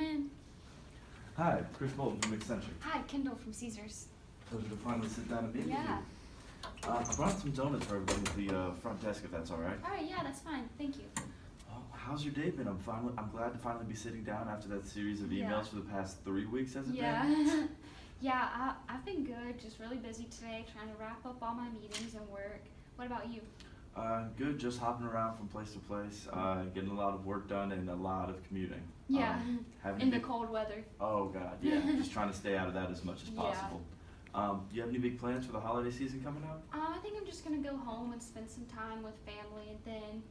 in. Hi, Chris Boulton from Eccentric. Hi, Kendall from Caesars. Pleasure to finally sit down and meet Yeah. with you. I brought some donuts for everybody at the front desk, if that's all right. All right, yeah, that's fine. Thank you. How's your day been? I'm glad to finally be sitting down after that series of emails Yeah. for the past 3 weeks, has it been? Yeah. Yeah, I've been good. Just really busy today, trying to wrap up all my meetings and work. What about you? Good, just hopping around from place to place, getting a lot of work done and a lot of commuting. Yeah, having in to the be- cold weather. Oh God, yeah, just trying to stay out of that as much as Yeah. possible. Do you have any big plans for the holiday season coming up? I think I'm just gonna go home and spend some time with family, and then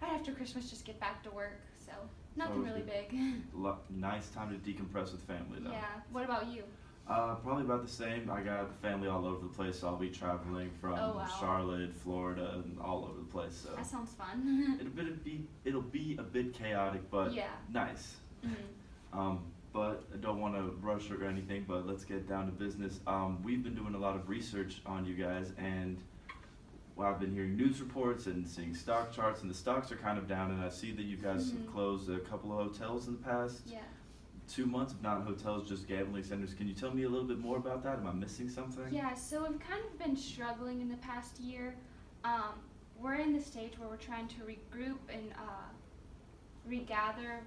right after Christmas, just get back to work. So nothing Always really good. big. Nice time to decompress with family, though. Yeah. What about you? Probably about the same. I got family all over the place, so I'll be traveling from Oh, wow. Charlotte, Florida, and all over the place. So That sounds fun. it'll be a bit chaotic, but Yeah. nice. Mhm. But I don't want to rush or anything. But let's get down to business. We've been doing a lot of research on you guys, and well, I've been hearing news reports and seeing stock charts, and the stocks are kind of down. And I see that you guys have Mhm. closed a couple of hotels in the past Yeah. 2 months, if not hotels, just gambling centers. Can you tell me a little bit more about that? Am I missing something? Yeah, so we've kind of been struggling in the past year. We're in the stage where we're trying to regroup and regather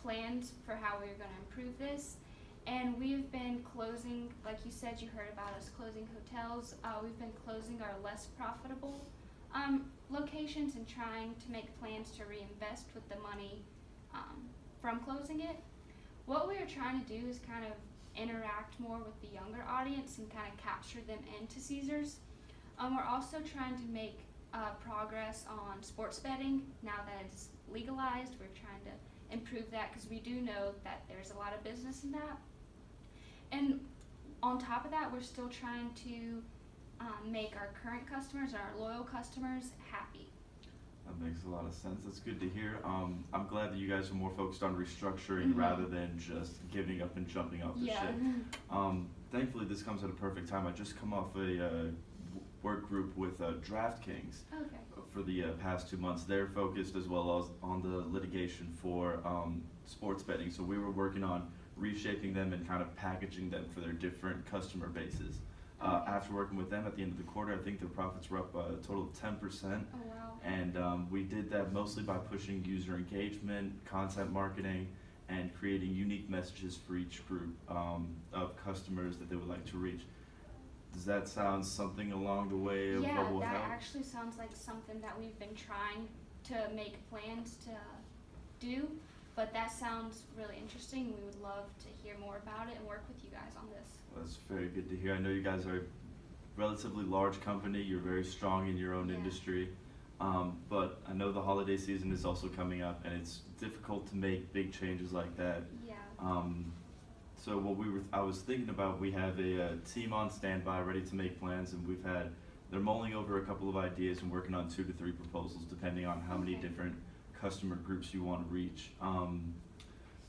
plans for how we're going to improve this. And we've been closing, like you said, you heard about us closing hotels. We've been closing our less profitable locations and trying to make plans to reinvest with the money from closing it. What we are trying to do is kind of interact more with the younger audience and kind of capture them into Caesars. We're also trying to make progress on sports betting now that it's legalized. We're trying to improve that because we do know that there's a lot of business in that. And on top of that, we're still trying to make our current customers and our loyal customers happy. That makes a lot of sense. That's good to hear. I'm glad that you guys are more focused on restructuring Mhm. rather than just giving up and jumping off the Yeah. ship. Thankfully, this comes at a perfect time. I just come off a work group with DraftKings Okay. for the past 2 months. They're focused as well as on the litigation for sports betting. So we were working on reshaping them and kind of packaging them for their different customer bases. Okay. After working with them at the end of the quarter, I think their profits were up a total of 10%. Oh wow. And we did that mostly by pushing user engagement, content marketing, and creating unique messages for each group of customers that they would like to reach. Does that sound something along the way of Yeah, what will that help? actually sounds like something that we've been trying to make plans to do, but that sounds really interesting. We would love to hear more about it and work with you guys on this. That's very good to hear. I know you guys are a relatively large company. You're very strong in your own Yeah. industry. But I know the holiday season is also coming up, and it's difficult to make big changes like that. Yeah. So I was thinking about, we have a team on standby ready to make plans, and they're mulling over a couple of ideas and working on 2 to 3 proposals depending on how many Okay. different customer groups you want to reach.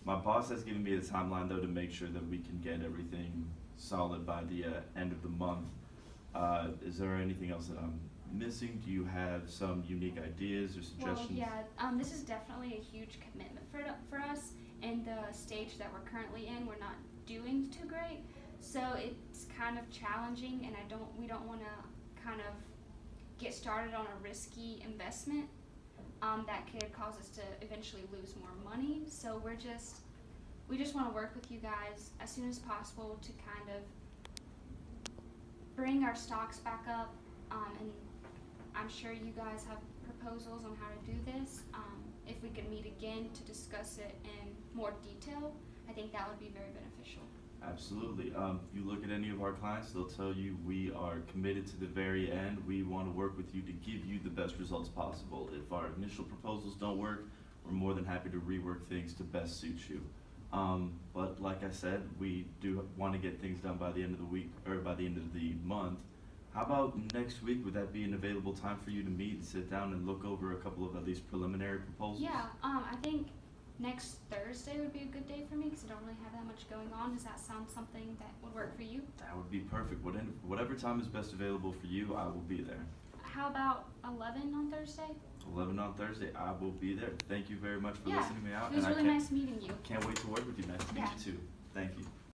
My boss has given me a timeline though to make sure that we can get everything solid by the end of the month. Is there anything else that I'm missing? Do you have some unique ideas or suggestions? Well, yeah, this is definitely a huge commitment for us. In the stage that we're currently in, we're not doing too great, so it's kind of challenging, and we don't want to kind of get started on a risky investment that could cause us to eventually lose more money. So we just want to work with you guys as soon as possible to kind of bring our stocks back up, and I'm sure you guys have proposals on how to do this. If we could meet again to discuss it in more detail, I think that would be very beneficial. Absolutely. You look at any of our clients, they'll tell you we are committed to the very end. We want to work with you to give you the best results possible. If our initial proposals don't work, we're more than happy to rework things to best suit you. But like I said, we do want to get things done by the end of the week, or by the end of the month. How about next week? Would that be an available time for you to meet and sit down and look over a couple of at least preliminary proposals? Yeah, I think next Thursday would be a good day for me because I don't really have that much going on. Does that sound something that would work for you? That would be perfect. Whatever time is best available for you, I will be there. How about 11 on Thursday? 11 on Thursday, I will be there. Thank you very much for Yeah, listening me out. it was and really I nice meeting you. can't wait to work with you. Nice to meet Yeah. you.